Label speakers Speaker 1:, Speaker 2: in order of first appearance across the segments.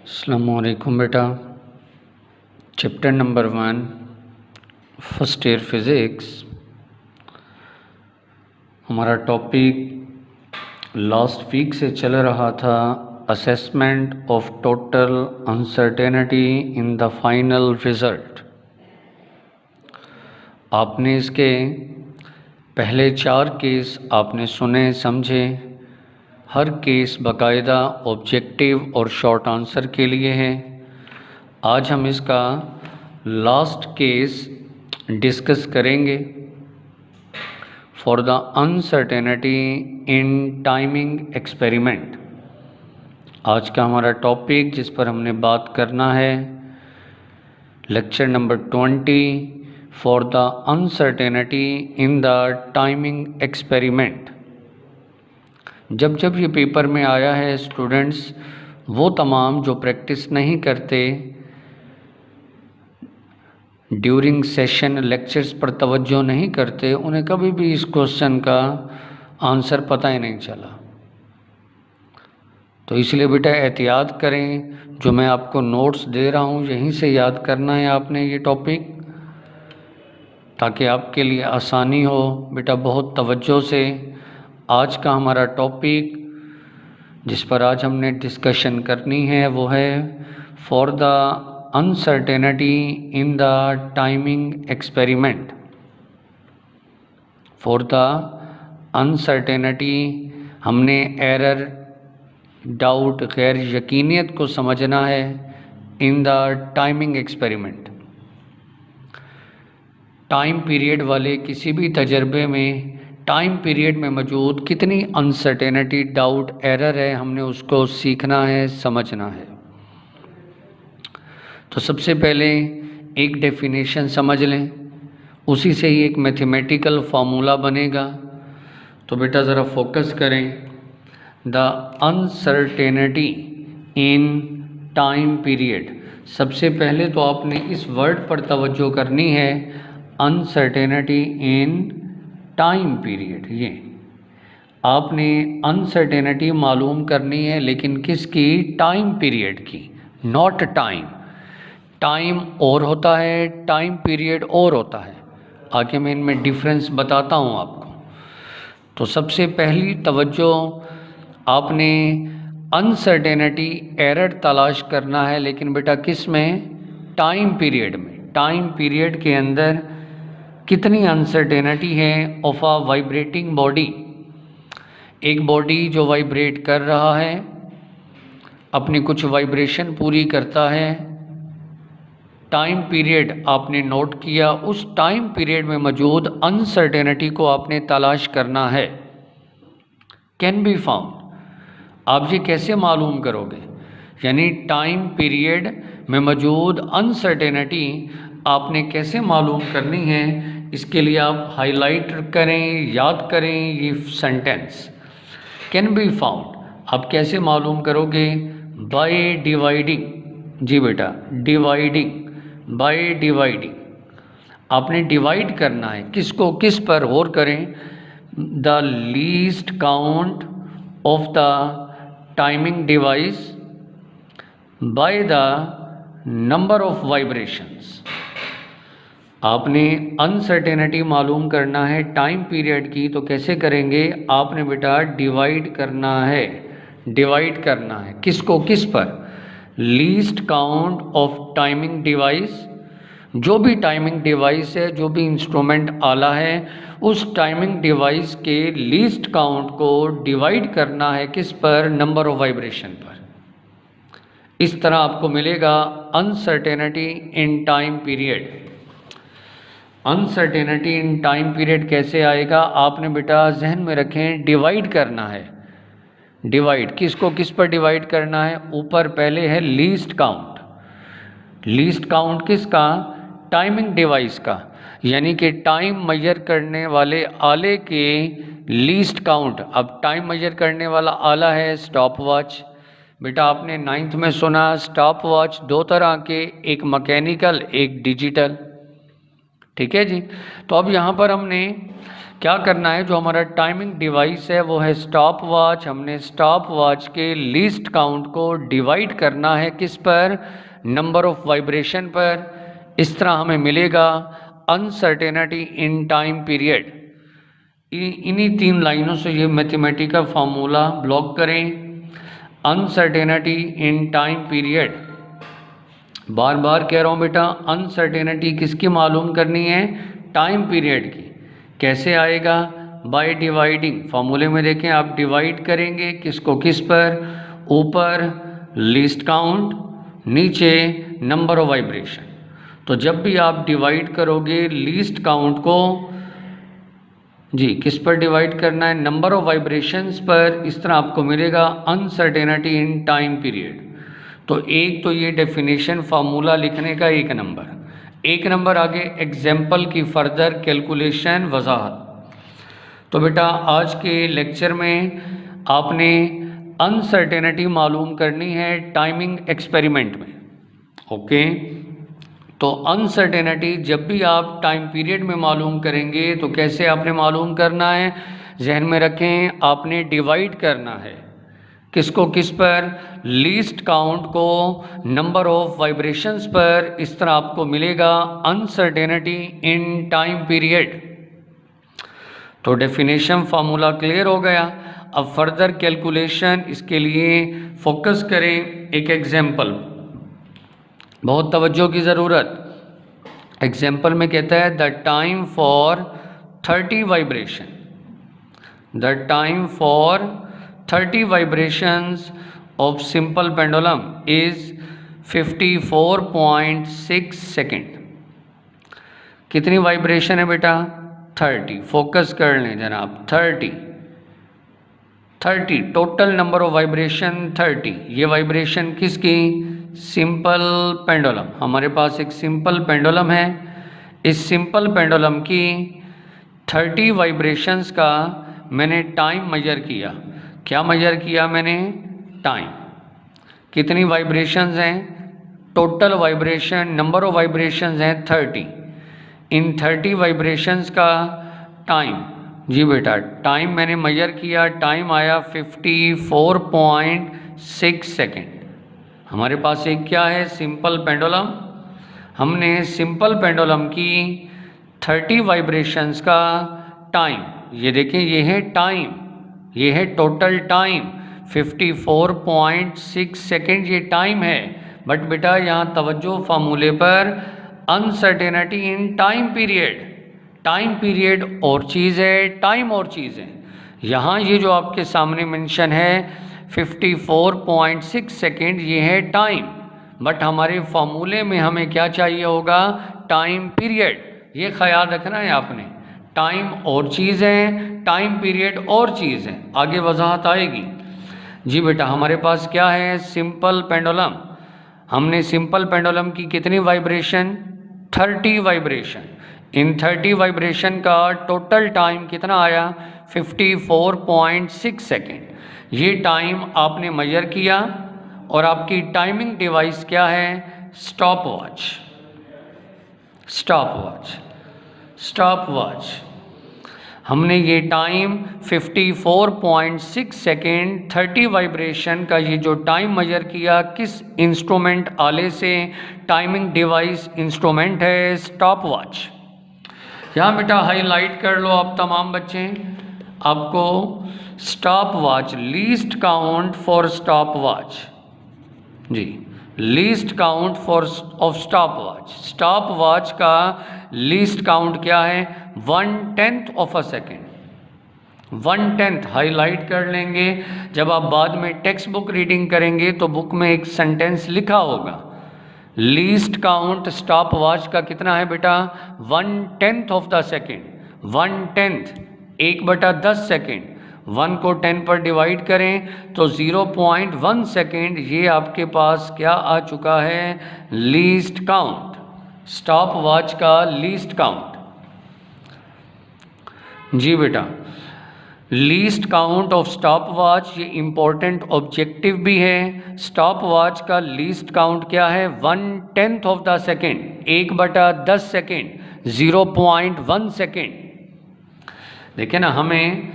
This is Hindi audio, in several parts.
Speaker 1: अस्सलामुअलैकुम बेटा। Chapter number 1 first year physics. हमारा टॉपिक लास्ट वीक से चल रहा था assessment of total uncertainty in the final result. आपने इसके पहले 4 केस आपने सुने समझे। हर केस बाकायदा ऑब्जेक्टिव और शॉर्ट आंसर के लिए है। आज हम इसका लास्ट केस डिस्कस करेंगे for the uncertainty in timing experiment. आज का हमारा टॉपिक जिस पर हमने बात करना है lecture number 20 for the uncertainty in the timing experiment. जब जब ये पेपर में आया है स्टूडेंट्स, वो तमाम जो प्रैक्टिस नहीं करते, ड्यूरिंग सेशन लेक्चर्स पर तवज्जो नहीं करते, उन्हें कभी भी इस क्वेश्चन का आंसर पता ही नहीं चला। तो इसलिए बेटा एहतियात करें, जो मैं आपको नोट्स दे रहा हूँ यहीं से याद करना है आपने ये टॉपिक, ताकि आपके लिए आसानी हो। बेटा बहुत तवज्जो से आज का हमारा टॉपिक जिस पर आज हमने डिस्कशन करनी है वो है for the uncertainty in the timing experiment. For the uncertainty हमने एरर, डाउट, गैर यकीनियत को समझना है in the timing experiment. Time period वाले किसी भी तजर्बे में टाइम पीरियड में मौजूद कितनी अनसर्टेनिटी, डाउट, एरर है, हमने उसको सीखना है, समझना है। तो सबसे पहले एक डेफिनेशन समझ लें, उसी से ही एक मैथमेटिकल फार्मूला बनेगा। तो बेटा ज़रा फोकस करें। The uncertainty in time period. सबसे पहले तो आपने इस वर्ड पर तवज्जो करनी है, अनसर्टेनिटी इन टाइम पीरियड। ये आपने अनसर्टेनिटी मालूम करनी है, लेकिन किसकी? टाइम पीरियड की, नॉट टाइम। टाइम और होता है, टाइम पीरियड और होता है। आगे मैं इनमें डिफरेंस बताता हूँ आपको। तो सबसे पहली तवज्जो आपने अनसर्टेनिटी, एरर तलाश करना है, लेकिन बेटा किस में? टाइम पीरियड में। टाइम पीरियड के अंदर कितनी अनसर्टेनिटी है ऑफ अ वाइब्रेटिंग बॉडी। एक बॉडी जो वाइब्रेट कर रहा है, अपनी कुछ वाइब्रेशन पूरी करता है, टाइम पीरियड आपने नोट किया, उस टाइम पीरियड में मौजूद अनसर्टेनिटी को आपने तलाश करना है। Can be found. आप ये कैसे मालूम करोगे? यानी टाइम पीरियड में मौजूद अनसर्टेनिटी आपने कैसे मालूम करनी है, इसके लिए आप हाईलाइट करें, याद करें ये सेंटेंस। कैन बी फाउंड आप कैसे मालूम करोगे? Bye dividing. जी बेटा, डिवाइडिंग, बाय डिवाइडिंग। आपने डिवाइड करना है, किसको किस पर? और करें the least count of the timing device by the number of vibrations. आपने अनसर्टेनिटी मालूम करना है टाइम पीरियड की, तो कैसे करेंगे? आपने बेटा डिवाइड करना है। डिवाइड करना है किसको किस पर? Least count of timing device. जो भी टाइमिंग डिवाइस है, जो भी इंस्ट्रूमेंट आला है, उस टाइमिंग डिवाइस के लीस्ट काउंट को डिवाइड करना है किस पर? नंबर ऑफ वाइब्रेशन पर। इस तरह आपको मिलेगा uncertainty in time period. Uncertainty in time period कैसे आएगा? आपने बेटा जहन में रखें, डिवाइड करना है। डिवाइड किसको किस पर डिवाइड करना है? ऊपर पहले है लीस्ट काउंट। लीस्ट काउंट किसका? टाइमिंग डिवाइस का, यानी कि टाइम मेजर करने वाले आले के लीस्ट काउंट। अब टाइम मेजर करने वाला आला है स्टॉप वॉच। बेटा आपने 9th में सुना स्टॉप वॉच 2 तरह के, एक मैकेनिकल, एक डिजिटल। ठीक है जी। तो अब यहाँ पर हमने क्या करना है, जो हमारा टाइमिंग डिवाइस है वो है स्टॉप वॉच। हमने स्टॉप वॉच के लीस्ट काउंट को डिवाइड करना है किस पर, नंबर ऑफ वाइब्रेशन पर। इस तरह हमें मिलेगा अनसर्टेनिटी इन टाइम पीरियड। इन्हीं 3 लाइनों से ये मैथमेटिकल फार्मूला ब्लॉक करें। अनसर्टेनिटी इन टाइम पीरियड, बार बार कह रहा हूँ बेटा, अनसर्टेनिटी किसकी मालूम करनी है, टाइम पीरियड की। कैसे आएगा, बाय डिवाइडिंग। फॉर्मूले में देखें, आप डिवाइड करेंगे किसको किस पर, ऊपर लीस्ट काउंट, नीचे नंबर ऑफ वाइब्रेशन। तो जब भी आप डिवाइड करोगे लीस्ट काउंट को, जी किस पर डिवाइड करना है, नंबर ऑफ वाइब्रेशंस पर। इस तरह आपको मिलेगा अनसर्टेनिटी इन टाइम पीरियड। तो एक तो ये डेफिनेशन फार्मूला लिखने का एक नंबर आगे एग्जाम्पल की फर्दर कैलकुलेशन वजाहत। तो बेटा आज के लेक्चर में आपने अनसर्टेनिटी मालूम करनी है टाइमिंग एक्सपेरिमेंट में। ओके, तो अनसर्टेनिटी जब भी आप टाइम पीरियड में मालूम करेंगे तो कैसे आपने मालूम करना है, जहन में रखें, आपने डिवाइड करना है किसको किस पर, लीस्ट काउंट को नंबर ऑफ वाइब्रेशंस पर। इस तरह आपको मिलेगा अनसर्टेनिटी इन टाइम पीरियड। तो डेफिनेशन फार्मूला क्लियर हो गया। अब फर्दर कैलकुलेशन, इसके लिए फोकस करें। एक एग्जाम्पल, बहुत तवज्जो की ज़रूरत। एग्जाम्पल में कहता है the time for 30 vibration, the time for 30 vibrations of simple pendulum is 54.6 second. कितनी वाइब्रेशन है बेटा, 30। फोकस कर लें जनाब, 30 टोटल नंबर ऑफ वाइब्रेशन 30। ये वाइब्रेशन किसकी, सिंपल पेंडुलम। हमारे पास एक सिंपल पेंडुलम है। इस सिंपल पेंडुलम की 30 वाइब्रेशंस का मैंने टाइम मेजर किया। क्या मेजर किया मैंने, टाइम। कितनी वाइब्रेशंस हैं, total vibration, number of vibrations हैं 30। इन 30 वाइब्रेशंस का टाइम, जी बेटा टाइम मैंने मेजर किया, टाइम आया 54.6 सेकेंड। हमारे पास एक क्या है, सिंपल पेंडुलम। हमने सिंपल पेंडुलम की 30 वाइब्रेशंस का टाइम, ये देखें ये है टाइम, ये है टोटल टाइम 54.6 सेकेंड, ये टाइम है। बट बेटा यहाँ तवज्जो फार्मूले पर, uncertainty in time period. Time period और चीज़ है, टाइम और चीज़ है। यहाँ ये जो आपके सामने मेंशन है 54.6 सेकेंड, ये है टाइम। बट हमारे फॉर्मूले में हमें क्या चाहिए होगा, टाइम पीरियड। ये ख्याल रखना है आपने, टाइम और चीज़ है, टाइम पीरियड और चीज़ है, आगे वजाहत आएगी। जी बेटा हमारे पास क्या है, सिंपल पेंडुलम। हमने सिंपल पेंडुलम की कितनी वाइब्रेशन, 30 वाइब्रेशन। इन 30 वाइब्रेशन का टोटल टाइम कितना आया, 54.6 सेकेंड। ये टाइम आपने मेजर किया और आपकी टाइमिंग डिवाइस क्या है, stopwatch. Stopwatch, stop watch. हमने ये टाइम 54.6 सेकेंड 30 वाइब्रेशन का ये जो टाइम मेजर किया, किस इंस्ट्रूमेंट आले से, टाइमिंग डिवाइस इंस्ट्रूमेंट है स्टॉप वॉच। यहाँ बेटा हाईलाइट कर लो आप तमाम बच्चे, आपको stopwatch, least count for stopwatch, जी least count for of stopwatch. Stopwatch का लीस्ट काउंट क्या है, 1/10 ऑफ अ सेकेंड। 1/10 हाईलाइट कर लेंगे। जब आप बाद में टेक्स्ट बुक रीडिंग करेंगे तो बुक में एक सेंटेंस लिखा होगा, लीस्ट काउंट स्टॉप वॉच का कितना है बेटा, 1/10 ऑफ द सेकेंड। 1/10 1/10 सेकेंड, 1 को 10 पर डिवाइड करें तो 0.1 सेकेंड। ये आपके पास क्या आ चुका है, लीस्ट काउंट, स्टॉप वॉच का लीस्ट काउंट। जी बेटा least count of stop watch, ये इम्पोर्टेंट ऑब्जेक्टिव भी है। स्टॉप वॉच का लीस्ट काउंट क्या है, 1/10 of the second, 1/10 second, 0.1 second. देखिए ना, हमें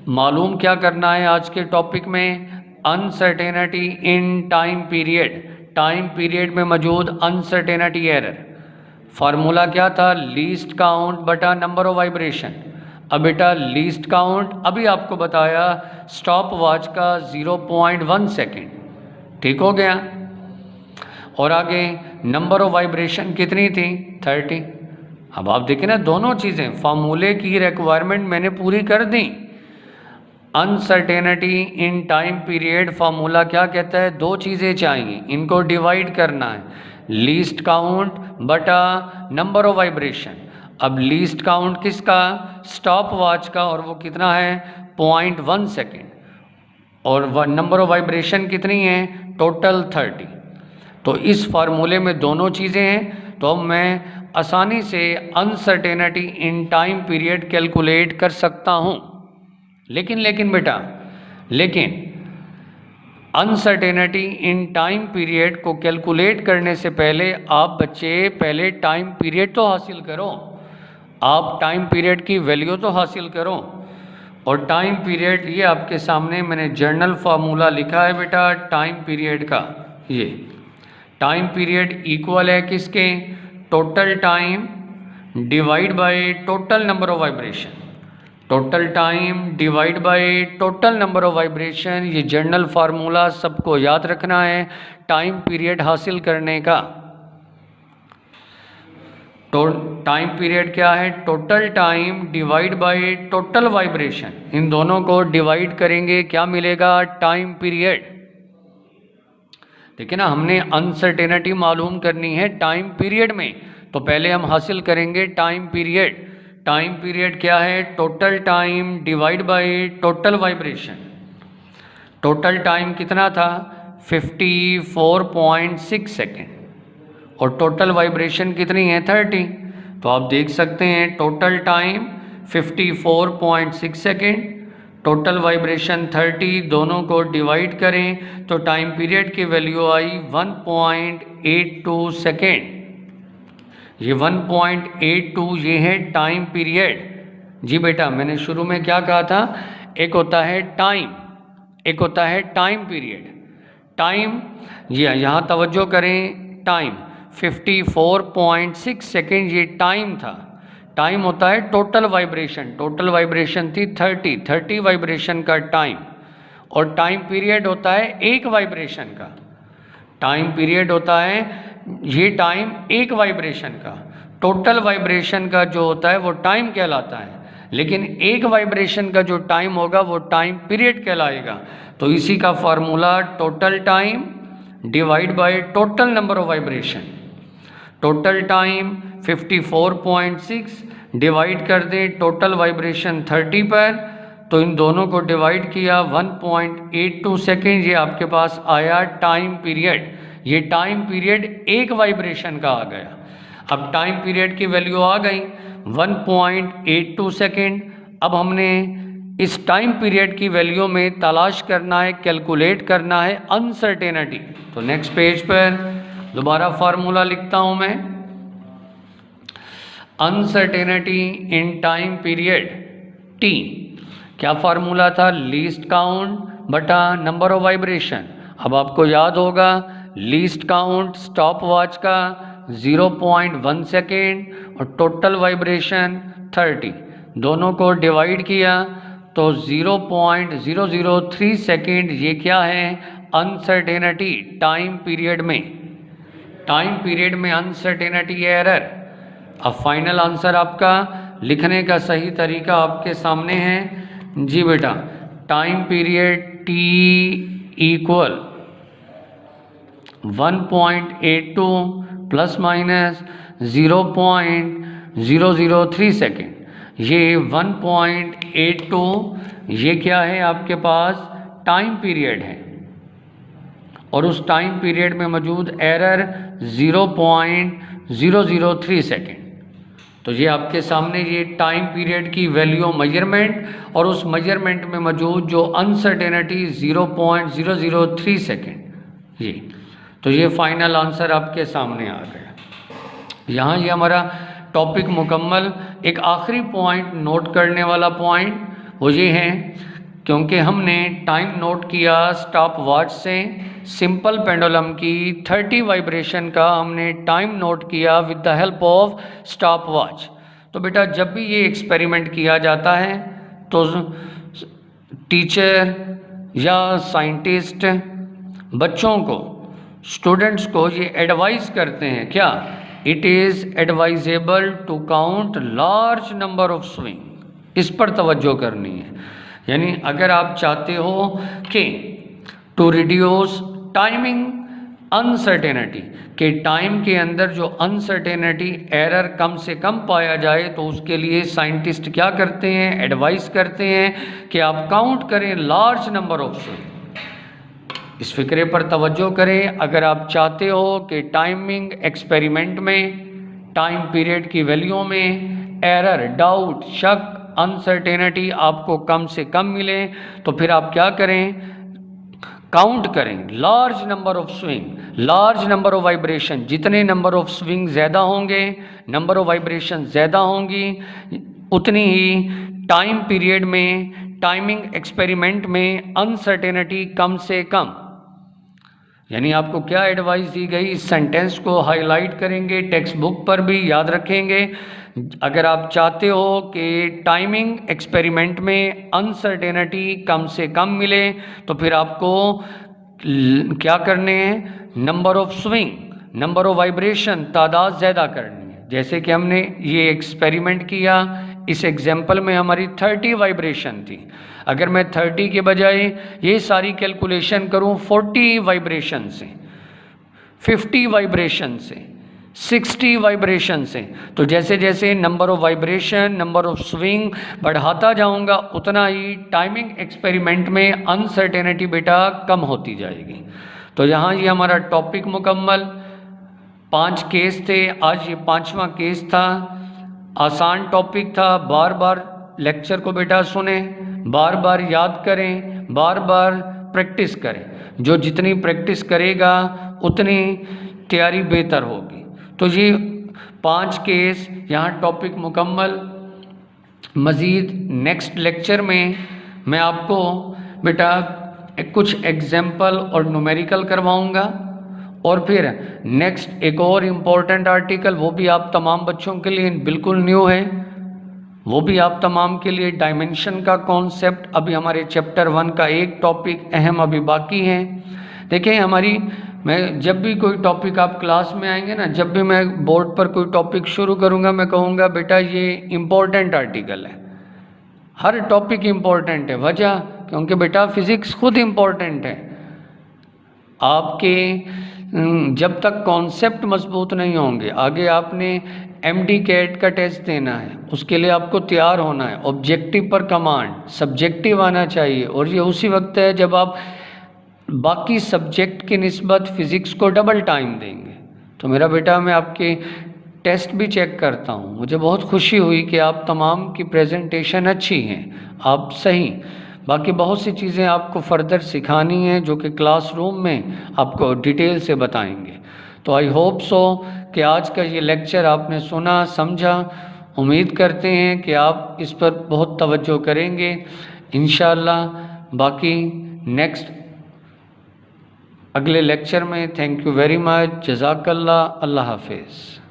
Speaker 1: मालूम क्या करना है आज के टॉपिक में, uncertainty in time period, time period में मौजूद अनसर्टेनिटी एरर। फार्मूला क्या था, लीस्ट काउंट बटा नंबर ऑफ वाइब्रेशन। अब बेटा लीस्ट काउंट अभी आपको बताया, स्टॉप वॉच का 0.1 सेकेंड, ठीक हो गया। और आगे नंबर ऑफ वाइब्रेशन कितनी थी, 30। अब आप देखिए ना, दोनों चीज़ें फार्मूले की रिक्वायरमेंट मैंने पूरी कर दी। Uncertainty in time period formula क्या कहता है, दो चीज़ें चाहिए, इनको डिवाइड करना है, लीस्ट काउंट बटा नंबर ऑफ वाइब्रेशन। अब लीस्ट काउंट किसका, स्टॉप वॉच का, और वो कितना है 0.1 सेकेंड, और नंबर ऑफ वाइब्रेशन कितनी है, टोटल 30। तो इस फार्मूले में दोनों चीज़ें हैं, तो मैं आसानी से uncertainty in time period calculate कर सकता हूँ। लेकिन बेटा, अनसर्टेनिटी इन टाइम पीरियड को कैलकुलेट करने से पहले आप बच्चे पहले टाइम पीरियड तो हासिल करो, आप टाइम पीरियड की वैल्यू तो हासिल करो। और टाइम पीरियड ये आपके सामने मैंने जर्नल फार्मूला लिखा है बेटा, टाइम पीरियड का। ये टाइम पीरियड इक्वल है किसके, total time divide by total number of vibration, total time divide by total number of vibration. ये जर्नल फार्मूला सबको याद रखना है टाइम पीरियड हासिल करने का। तो टाइम पीरियड क्या है, total time divide by total vibration, इन दोनों को डिवाइड करेंगे, क्या मिलेगा, टाइम पीरियड। देखिए ना, हमने अनसर्टेनिटी मालूम करनी है टाइम पीरियड में, तो पहले हम हासिल करेंगे टाइम पीरियड। टाइम पीरियड क्या है, total time divide by total vibration. Total time कितना था, 54.6 सेकेंड, और टोटल वाइब्रेशन कितनी है, 30। तो आप देख सकते हैं total time 54.6 second, total vibration 30, दोनों को डिवाइड करें तो टाइम पीरियड की वैल्यू आई 1.82 सेकेंड। ये 1.82 ये है टाइम पीरियड। जी बेटा, मैंने शुरू में क्या कहा था, एक होता है टाइम, एक होता है टाइम पीरियड। टाइम, जी यहाँ तवज्जो करें, टाइम 54.6 सेकेंड ये टाइम था। टाइम होता है टोटल वाइब्रेशन, टोटल वाइब्रेशन थी 30 वाइब्रेशन का टाइम, और टाइम पीरियड होता है एक वाइब्रेशन का। टाइम पीरियड होता है ये टाइम एक वाइब्रेशन का, टोटल वाइब्रेशन का जो होता है वो टाइम कहलाता है, लेकिन एक वाइब्रेशन का जो टाइम होगा वो टाइम पीरियड कहलाएगा। तो इसी का formula total time divide by total number of vibration. Total time 54.6 divide कर दें टोटल वाइब्रेशन 30 पर, तो इन दोनों को डिवाइड किया 1.82 सेकेंड, ये आपके पास आया टाइम पीरियड। ये टाइम पीरियड एक वाइब्रेशन का आ गया। अब टाइम पीरियड की वैल्यू आ गई 1.82 सेकेंड। अब हमने इस टाइम पीरियड की वैल्यू में तलाश करना है, कैलकुलेट करना है अनसर्टेनिटी। तो नेक्स्ट पेज पर दोबारा फार्मूला लिखता हूं मैं, uncertainty in time period T, क्या फार्मूला था, लीस्ट काउंट बटा नंबर ऑफ वाइब्रेशन। अब आपको याद होगा लीस्ट काउंट स्टॉप वॉच का 0.1 सेकेंड और टोटल वाइब्रेशन 30, दोनों को डिवाइड किया तो 0.003 सेकेंड, ये क्या है, अनसर्टेनिटी टाइम पीरियड में, टाइम पीरियड में अनसर्टेनिटी एरर। अब फाइनल आंसर आपका लिखने का सही तरीका आपके सामने है। जी बेटा, time period T equal 1.82 plus minus 0.003 second. ये 1.82 ये क्या है आपके पास, टाइम पीरियड है, और उस टाइम पीरियड में मौजूद एरर 0.003 सेकेंड। तो ये आपके सामने ये टाइम पीरियड की वैल्यू मेजरमेंट, और उस मेजरमेंट में मौजूद जो अनसर्टेनिटी 0.003 सेकेंड, ये तो ये फाइनल आंसर आपके सामने आ गया। यहाँ ये हमारा टॉपिक मुकम्मल। एक आखिरी पॉइंट नोट करने वाला पॉइंट वो ये है, क्योंकि हमने टाइम नोट किया स्टॉप वॉच से, सिंपल पेंडुलम की 30 वाइब्रेशन का हमने टाइम नोट किया with the help of stop watch. तो बेटा जब भी ये एक्सपेरिमेंट किया जाता है तो टीचर या साइंटिस्ट बच्चों को, स्टूडेंट्स को ये एडवाइस करते हैं क्या, it is advisable to count large number of swing. इस पर तवज्जो करनी है। यानी अगर आप चाहते हो कि टू रिड्यूस टाइमिंग अनसर्टेनिटी, कि टाइम के अंदर जो अनसर्टेनिटी एरर कम से कम पाया जाए, तो उसके लिए साइंटिस्ट क्या करते हैं, एडवाइस करते हैं कि आप काउंट करें लार्ज नंबर ऑफ स्विंग। इस फिक्रे पर तवज्जो करें। अगर आप चाहते हो कि टाइमिंग एक्सपेरिमेंट में टाइम पीरियड की वैल्यू में एरर, डाउट, शक, अनसर्टेनिटी आपको कम से कम मिले, तो फिर आप क्या करें, काउंट करें large number of swing, large number of vibration. जितने नंबर ऑफ स्विंग ज़्यादा होंगे, नंबर ऑफ वाइब्रेशन ज़्यादा होंगी, उतनी ही टाइम पीरियड में, टाइमिंग एक्सपेरिमेंट में अनसर्टेनिटी कम से कम। यानी आपको क्या एडवाइस दी गई, इस सेंटेंस को हाईलाइट करेंगे, टेक्स्ट बुक पर भी याद रखेंगे। अगर आप चाहते हो कि टाइमिंग एक्सपेरिमेंट में अनसर्टेनिटी कम से कम मिले, तो फिर आपको क्या करने हैं, number of swing, number of vibration, तादाद ज़्यादा करनी है। जैसे कि हमने ये एक्सपेरिमेंट किया, इस एग्जाम्पल में हमारी 30 वाइब्रेशन थी। अगर मैं 30 के बजाय ये सारी कैलकुलेशन करूं 40 वाइब्रेशन से, 50 वाइब्रेशन से, 60 वाइब्रेशन से, तो जैसे जैसे number of vibration, number of swing बढ़ाता जाऊंगा, उतना ही टाइमिंग एक्सपेरिमेंट में अनसर्टेनिटी बेटा कम होती जाएगी। तो यहाँ ये हमारा टॉपिक मुकम्मल। 5 केस थे, आज ये 5वां केस था। आसान टॉपिक था। बार बार लेक्चर को बेटा सुने, बार बार याद करें, बार बार प्रैक्टिस करें। जो जितनी प्रैक्टिस करेगा उतनी तैयारी बेहतर होगी। तो ये 5 केस, यहाँ टॉपिक मुकम्मल। मज़ीद नेक्स्ट लेक्चर में मैं आपको बेटा कुछ एग्जाम्पल और न्यूमेरिकल करवाऊँगा, और फिर नेक्स्ट एक और इम्पोर्टेंट आर्टिकल, वो भी आप तमाम बच्चों के लिए बिल्कुल न्यू है, वो भी आप तमाम के लिए, डायमेंशन का कॉन्सेप्ट। अभी हमारे चैप्टर 1 का एक टॉपिक अहम अभी बाकी है। देखिए हमारी, मैं जब भी कोई टॉपिक आप क्लास में आएंगे ना, जब भी मैं बोर्ड पर कोई टॉपिक शुरू करूँगा, मैं कहूँगा बेटा ये इम्पोर्टेंट आर्टिकल है। हर टॉपिक इम्पोर्टेंट है। वजह, क्योंकि बेटा फिज़िक्स खुद इम्पोर्टेंट है। आपके जब तक कॉन्सेप्ट मजबूत नहीं होंगे, आगे आपने MD कैट का टेस्ट देना है, उसके लिए आपको तैयार होना है। ऑब्जेक्टिव पर कमांड, सब्जेक्टिव आना चाहिए, और ये उसी वक्त है जब आप बाकी सब्जेक्ट की निस्बत फ़िज़िक्स को डबल टाइम देंगे। तो मेरा बेटा, मैं आपके टेस्ट भी चेक करता हूँ, मुझे बहुत खुशी हुई कि आप तमाम की प्रेजेंटेशन अच्छी हैं, आप सही। बाकी बहुत सी चीज़ें आपको फर्दर सिखानी हैं, जो कि क्लासरूम में आपको डिटेल से बताएंगे। तो आई होप सो कि आज का ये लेक्चर आपने सुना, समझा। उम्मीद करते हैं कि आप इस पर बहुत तवज्जो करेंगे इंशाअल्लाह। बाकी नेक्स्ट अगले लेक्चर में, थैंक यू वेरी मच, जज़ाकल्लाह, अल्लाह हाफिज़।